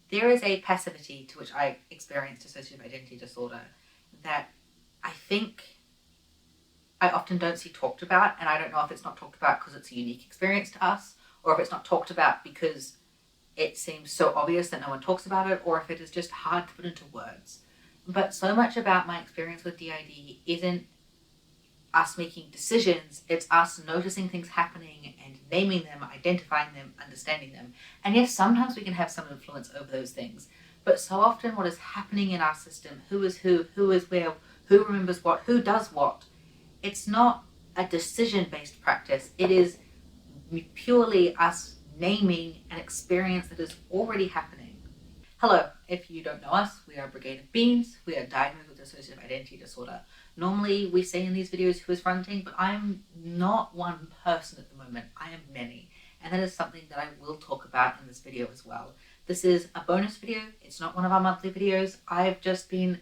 There is a passivity to which I experience dissociative identity disorder that I think I often don't see talked about, and I don't know if it's not talked about because it's a unique experience to us, or if it's not talked about because it seems so obvious that no one talks about it, or if it is just hard to put into words. But so much about my experience with DID isn't us making decisions, it's us noticing things happening and naming them, identifying them, understanding them. And yes, sometimes we can have some influence over those things, but so often what is happening in our system, who is where, who remembers what, who does what, it's not a decision-based practice. It is purely us naming an experience that is already happening. Hello, if you don't know us, we are Brigade of Beans. We are diagnosed with dissociative identity disorder. Normally we say in these videos who is fronting, but I'm not one person at the moment. I am many. And that is something that I will talk about in this video as well. This is a bonus video. It's not one of our monthly videos. I've just been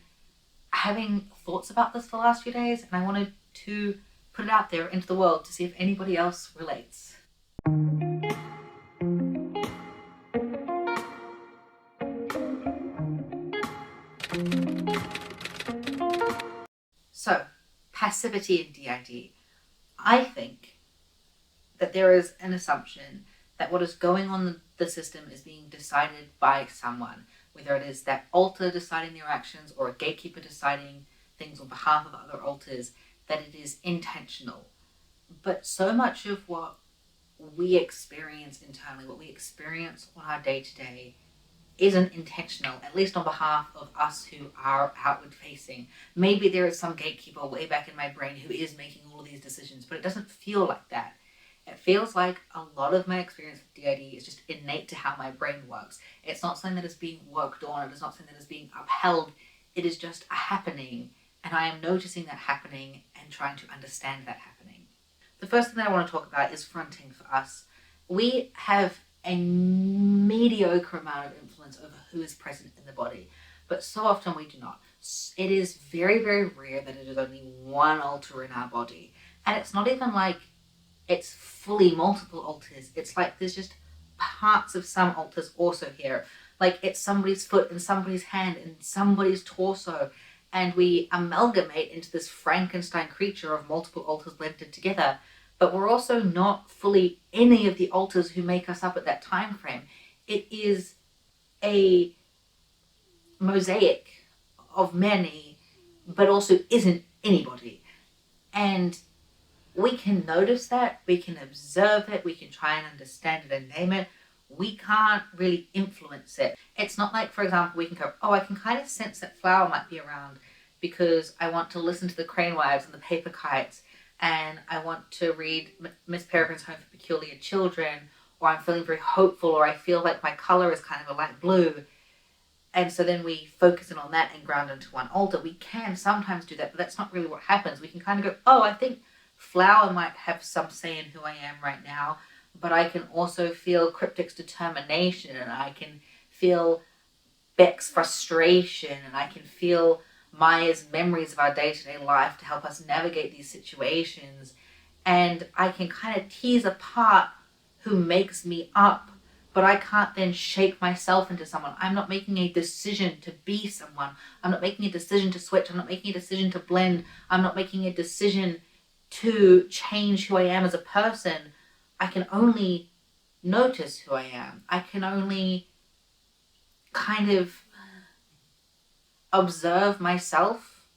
having thoughts about this for the last few days, and I wanted to put it out there into the world to see if anybody else relates. So, passivity in DID. I think that there is an assumption that what is going on in the system is being decided by someone, whether it is that alter deciding their actions or a gatekeeper deciding things on behalf of other alters, that it is intentional. But so much of what we experience internally, what we experience on our day-to-day, isn't intentional, at least on behalf of us who are outward facing. Maybe there is some gatekeeper way back in my brain who is making all of these decisions, but it doesn't feel like that. It feels like a lot of my experience with DID is just innate to how my brain works. It's not something that is being worked on, it is not something that is being upheld, it is just a happening, and I am noticing that happening and trying to understand that happening. The first thing that I want to talk about is fronting for us. We have a mediocre amount of influence over who is present in the body, but so often we do not. It is very, very rare that it is only one alter in our body, and it's not even like it's fully multiple alters. It's like there's just parts of some alters also here. Like it's somebody's foot and somebody's hand and somebody's torso, and we amalgamate into this Frankenstein creature of multiple alters blended together. But we're also not fully any of the alters who make us up at that time frame. It is a mosaic of many, but also isn't anybody. And we can notice that, we can observe it, we can try and understand it and name it. We can't really influence it. It's not like, for example, we can go, oh, I can kind of sense that flower might be around because I want to listen to the crane wives and the paper kites, and I want to read Miss Peregrine's Home for Peculiar Children, or I'm feeling very hopeful, or I feel like my color is kind of a light blue. And so then we focus in on that and ground into one alter. We can sometimes do that, but that's not really what happens. We can kind of go, oh, I think flower might have some say in who I am right now, but I can also feel Cryptic's determination, and I can feel Beck's frustration, and I can feel Maya's memories of our day-to-day life to help us navigate these situations. And I can kind of tease apart who makes me up, but I can't then shape myself into someone. I'm not making a decision to be someone. I'm not making a decision to switch. I'm not making a decision to blend. I'm not making a decision to change who I am as a person. I can only notice who I am. I can only kind of observe myself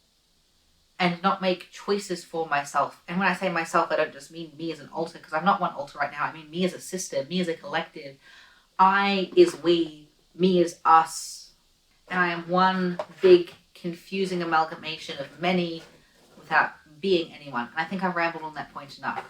and not make choices for myself. And when I say myself, I don't just mean me as an alter, because I'm not one alter right now. I mean me as a system, me as a collective. I is we, me is us. And I am one big confusing amalgamation of many without being anyone. And I think I've rambled on that point enough.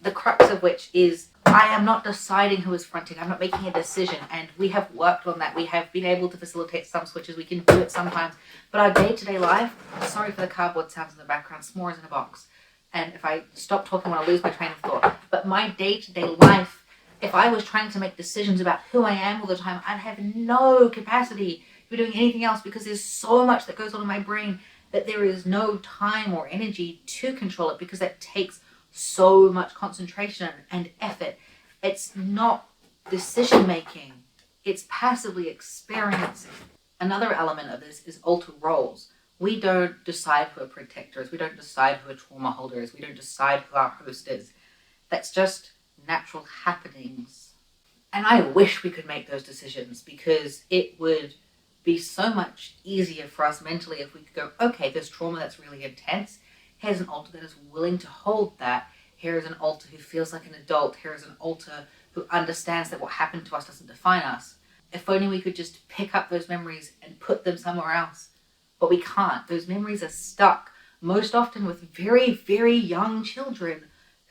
The crux of which is I am not deciding who is fronting. I'm not making a decision, and we have worked on that. We have been able to facilitate some switches. We can do it sometimes, but our day-to-day life, sorry for the cardboard sounds in the background, s'mores in a box, and if I stop talking I'm going to lose my train of thought, but my day-to-day life, if I was trying to make decisions about who I am all the time, I'd have no capacity for doing anything else, because there's so much that goes on in my brain that there is no time or energy to control it, because that takes so much concentration and effort. It's not decision making, It's passively experiencing. Another element of this is alter roles. We don't decide who a protector is. We don't decide who a trauma holder is. We don't decide who our host is. That's just natural happenings. And I wish we could make those decisions, because it would be so much easier for us mentally if we could go, okay, there's trauma that's really intense. Here's an alter that is willing to hold that. Here is an alter who feels like an adult. Here is an alter who understands that what happened to us doesn't define us. If only we could just pick up those memories and put them somewhere else. But we can't. Those memories are stuck, most often with very, very young children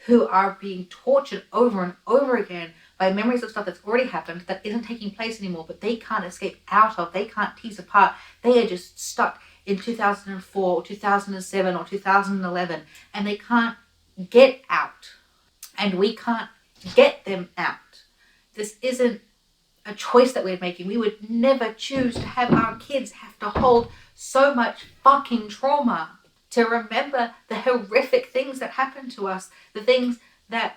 who are being tortured over and over again by memories of stuff that's already happened that isn't taking place anymore, but they can't escape out of, they can't tease apart. They are just stuck in 2004 or 2007 or 2011, and they can't get out. And we can't get them out. This isn't a choice that we're making. We would never choose to have our kids have to hold so much fucking trauma, to remember the horrific things that happened to us, the things that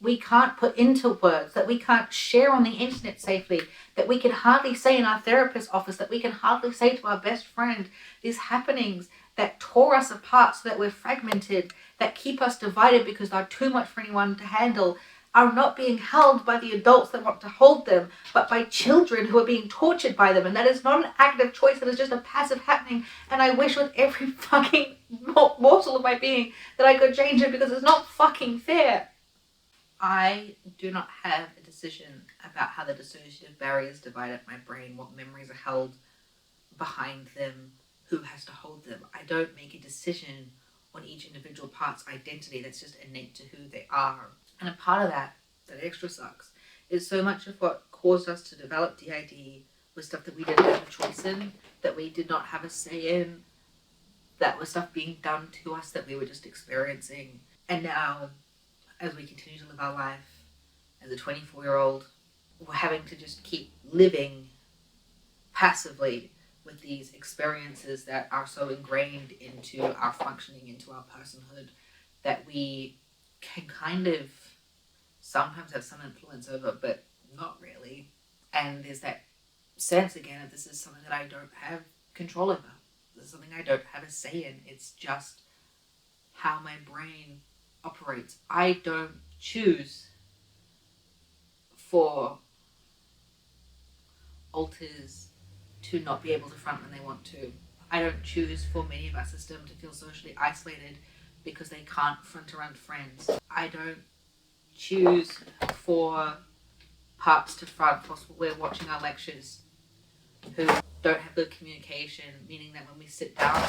we can't put into words, that we can't share on the internet safely, that we can hardly say in our therapist's office, that we can hardly say to our best friend. These happenings that tore us apart so that we're fragmented, that keep us divided because they're too much for anyone to handle, are not being held by the adults that want to hold them, but by children who are being tortured by them. And that is not an active choice, that is just a passive happening. And I wish with every fucking morsel of my being that I could change it, because it's not fucking fair. I do not have a decision about how the dissociative barriers divide up my brain, what memories are held behind them, who has to hold them. I don't make a decision on each individual part's identity. That's just innate to who they are. And a part of that extra sucks, is so much of what caused us to develop DID was stuff that we didn't have a choice in, that we did not have a say in, that was stuff being done to us that we were just experiencing. And now, as we continue to live our life as a 24-year-old, we're having to just keep living passively with these experiences that are so ingrained into our functioning, into our personhood, that we can kind of sometimes have some influence over, but not really. And there's that sense again of, this is something that I don't have control over. This is something I don't have a say in. It's just how my brain operates. I don't choose for alters to not be able to front when they want to. I don't choose for many of our system to feel socially isolated because they can't front around friends. I don't choose for parts to front whilst we're watching our lectures who don't have good communication, meaning that when we sit down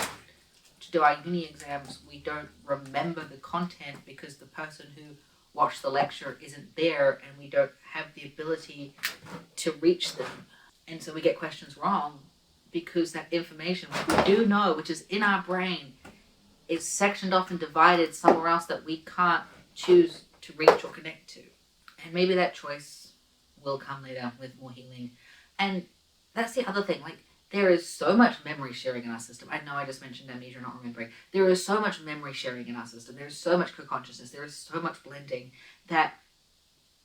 to do our uni exams, we don't remember the content because the person who watched the lecture isn't there, and we don't have the ability to reach them. And so we get questions wrong because that information, which we do know, which is in our brain, is sectioned off and divided somewhere else that we can't choose to reach or connect to. And maybe that choice will come later with more healing. And that's the other thing, like, there is so much memory sharing in our system. I know I just mentioned amnesia, not remembering. There is so much memory sharing in our system. There's so much co-consciousness. There is so much blending that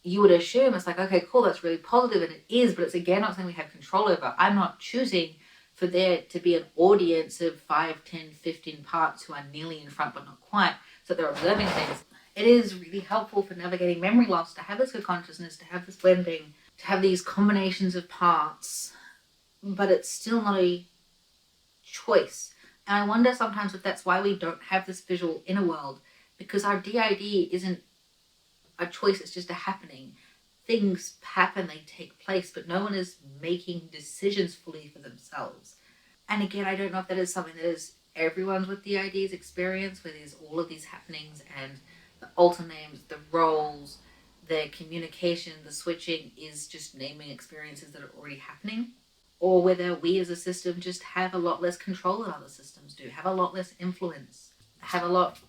you would assume it's like, okay, cool, that's really positive, and it is, but it's again not something we have control over. I'm not choosing for there to be an audience of 5, 10, 15 parts who are nearly in front but not quite, so they're observing things. It is really helpful for navigating memory loss to have this co-consciousness, to have this blending, to have these combinations of parts, but it's still not a choice. And I wonder sometimes if that's why we don't have this visual inner world, because our DID isn't a choice, it's just a happening. Things happen, they take place, but no one is making decisions fully for themselves. And again, I don't know if that is something that is everyone's with DID's experience, where there's all of these happenings and the alter names, the roles, the communication, the switching is just naming experiences that are already happening, or whether we as a system just have a lot less control than other systems do, have a lot less influence, have a lot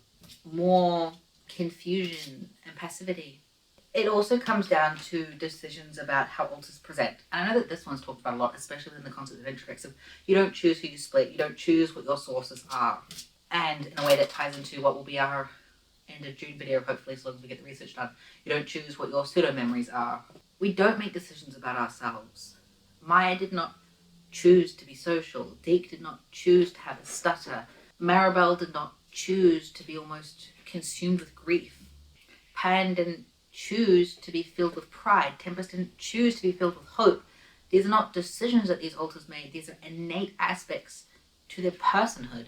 more confusion and passivity. It also comes down to decisions about how alters present. And I know that this one's talked about a lot, especially within the concept of introspective. You don't choose who you split, you don't choose what your sources are. And in a way that ties into what will be our end of June video, hopefully, as long as we get the research done. You don't choose what your pseudo memories are. We don't make decisions about ourselves. Maya did not choose to be social. Deke did not choose to have a stutter. Maribel did not choose to be almost consumed with grief. Pan didn't choose to be filled with pride. Tempest didn't choose to be filled with hope. These are not decisions that these alters made. These are innate aspects to their personhood.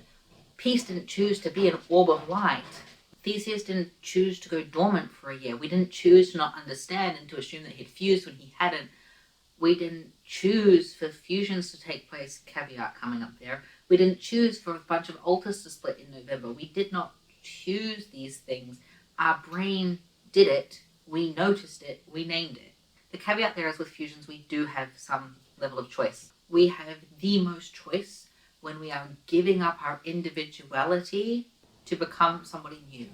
Peace didn't choose to be an orb of light. Theseus didn't choose to go dormant for a year. We didn't choose to not understand and to assume that he'd fused when he hadn't. We didn't choose for fusions to take place, caveat coming up there. We didn't choose for a bunch of alters to split in November. We did not choose these things. Our brain did it. We noticed it. We named it. The caveat there is with fusions, we do have some level of choice. We have the most choice when we are giving up our individuality to become somebody new.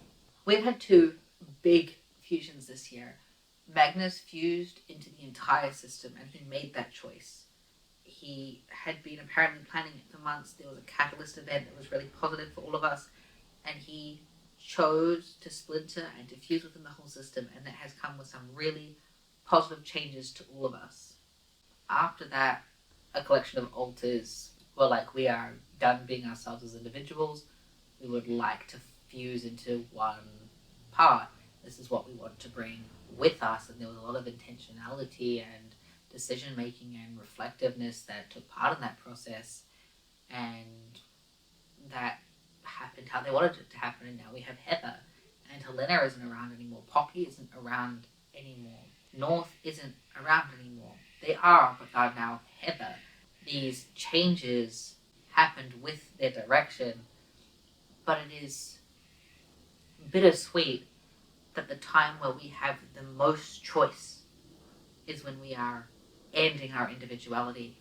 We've had 2 big fusions this year. Magnus fused into the entire system, and he made that choice. He had been apparently planning it for months. There was a catalyst event that was really positive for all of us, and he chose to splinter and to fuse within the whole system, and that has come with some really positive changes to all of us. After that, a collection of alters were like, we are done being ourselves as individuals. We would like to fuse into one part. This is what we want to bring with us. And there was a lot of intentionality and decision making and reflectiveness that took part in that process. And that happened how they wanted it to happen. And now we have Heather. And Helena isn't around anymore. Poppy isn't around anymore. North isn't around anymore. They are, but are now Heather. These changes happened with their direction, but it is bittersweet that the time where we have the most choice is when we are ending our individuality.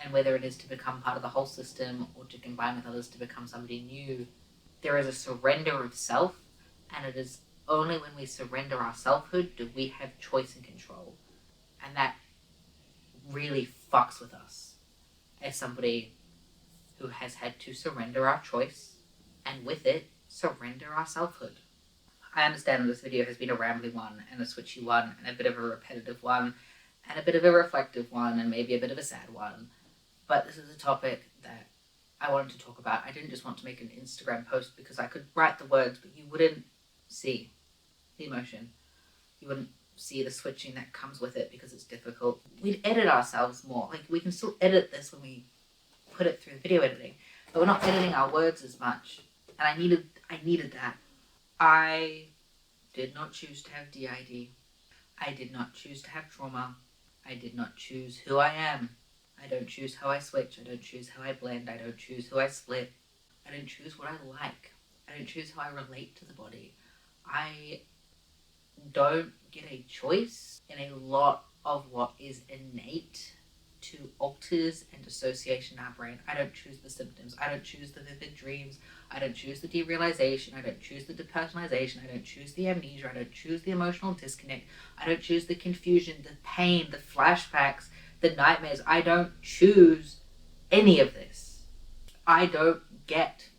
And whether it is to become part of the whole system or to combine with others to become somebody new, there is a surrender of self, and it is only when we surrender our selfhood do we have choice and control. And that really fucks with us as somebody who has had to surrender our choice, and with it, surrender our selfhood. I understand that this video has been a rambly one, and a switchy one, and a bit of a repetitive one, and a bit of a reflective one, and maybe a bit of a sad one. But this is a topic that I wanted to talk about. I didn't just want to make an Instagram post because I could write the words, but you wouldn't see the emotion. You wouldn't see the switching that comes with it because it's difficult. We'd edit ourselves more. Like, we can still edit this when we put it through video editing, but we're not editing our words as much. And I needed that. I did not choose to have DID. I did not choose to have trauma. I did not choose who I am. I don't choose how I switch. I don't choose how I blend. I don't choose who I split. I don't choose what I like. I don't choose how I relate to the body. I don't get a choice in a lot of what is innate to alters and dissociation in our brain. I don't choose the symptoms. I don't choose the vivid dreams. I don't choose the derealization. I don't choose the depersonalization. I don't choose the amnesia. I don't choose the emotional disconnect. I don't choose the confusion, the pain, the flashbacks, the nightmares. I don't choose any of this. I don't get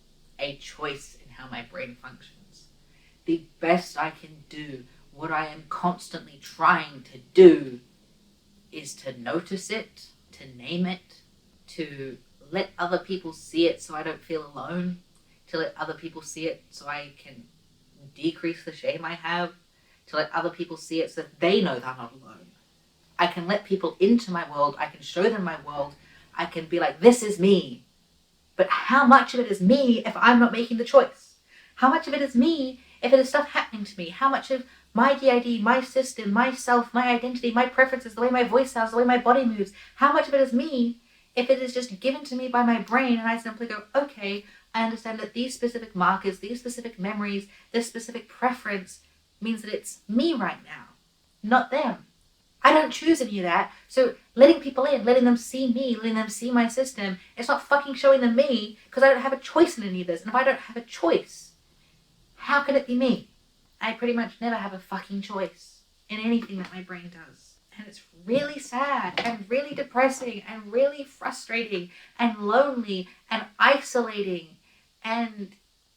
a choice in how my brain functions. The best I can do, what I am constantly trying to do, is to notice it, to name it, to let other people see it so I don't feel alone, to let other people see it so I can decrease the shame I have, to let other people see it so that they know they're not alone. I can let people into my world, I can show them my world, I can be like, this is me. But how much of it is me if I'm not making the choice? How much of it is me if it is stuff happening to me? How much of my DID, my system, myself, my identity, my preferences, the way my voice sounds, the way my body moves, how much of it is me if it is just given to me by my brain and I simply go, okay, I understand that these specific markers, these specific memories, this specific preference means that it's me right now, not them. I don't choose any of that. So letting people in, letting them see me, letting them see my system, it's not fucking showing them me because I don't have a choice in any of this. And if I don't have a choice, how can it be me? I pretty much never have a fucking choice in anything that my brain does. And it's really sad and really depressing and really frustrating and lonely and isolating. And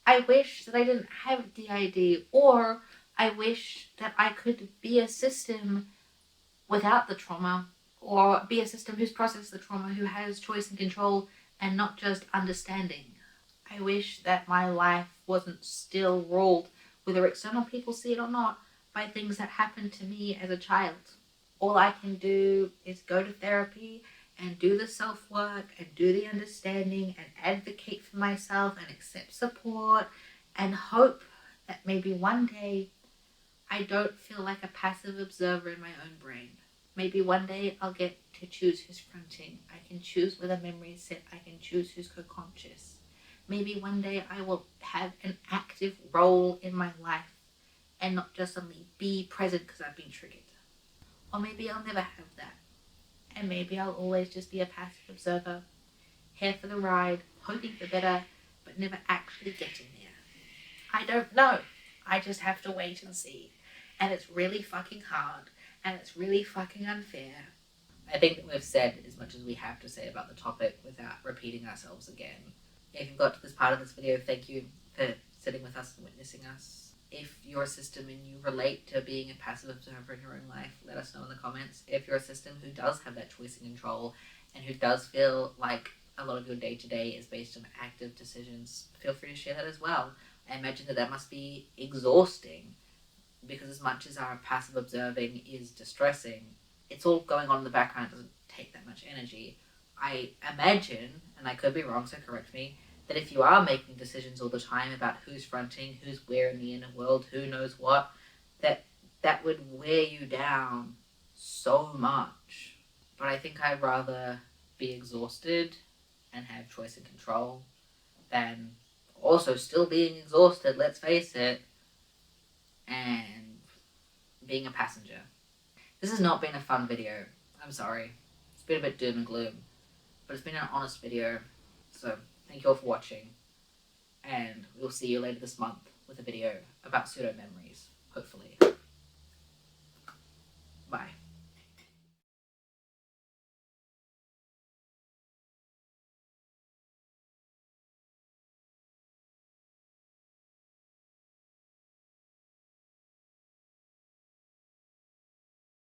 I wish that I didn't have DID, or I wish that I could be a system without the trauma, Or be a system who's processed the trauma, who has choice and control and not just understanding. I wish that my life wasn't still ruled, whether external people see it or not, by things that happened to me as a child. All I can do is go to therapy and do the self-work and do the understanding and advocate for myself and accept support and hope that maybe one day I don't feel like a passive observer in my own brain. Maybe one day I'll get to choose who's fronting. I can choose where the memories sit. I can choose who's co-conscious. Maybe one day I will have an active role in my life and not just only be present because I've been triggered. Or maybe I'll never have that. And maybe I'll always just be a passive observer, here for the ride, hoping for better, but never actually getting there. I don't know. I just have to wait and see. And it's really fucking hard. And it's really fucking unfair. I think that we've said as much as we have to say about the topic without repeating ourselves again. If you've got to this part of this video, thank you for sitting with us and witnessing us. If you're a system and you relate to being a passive observer in your own life, let us know in the comments. If you're a system who does have that choice and control and who does feel like a lot of your day-to-day is based on active decisions, feel free to share that as well. I imagine that must be exhausting, because as much as our passive observing is distressing, it's all going on in the background. It doesn't take that much energy. I imagine, and I could be wrong, so correct me, that if you are making decisions all the time about who's fronting, who's where in the inner world, who knows what, that would wear you down so much. But I think I'd rather be exhausted and have choice and control than also still being exhausted, let's face it, and being a passenger. This has not been a fun video. I'm sorry. It's been a bit doom and gloom, but it's been an honest video. So thank you all for watching, and we'll see you later this month with a video about pseudo memories, hopefully. Bye.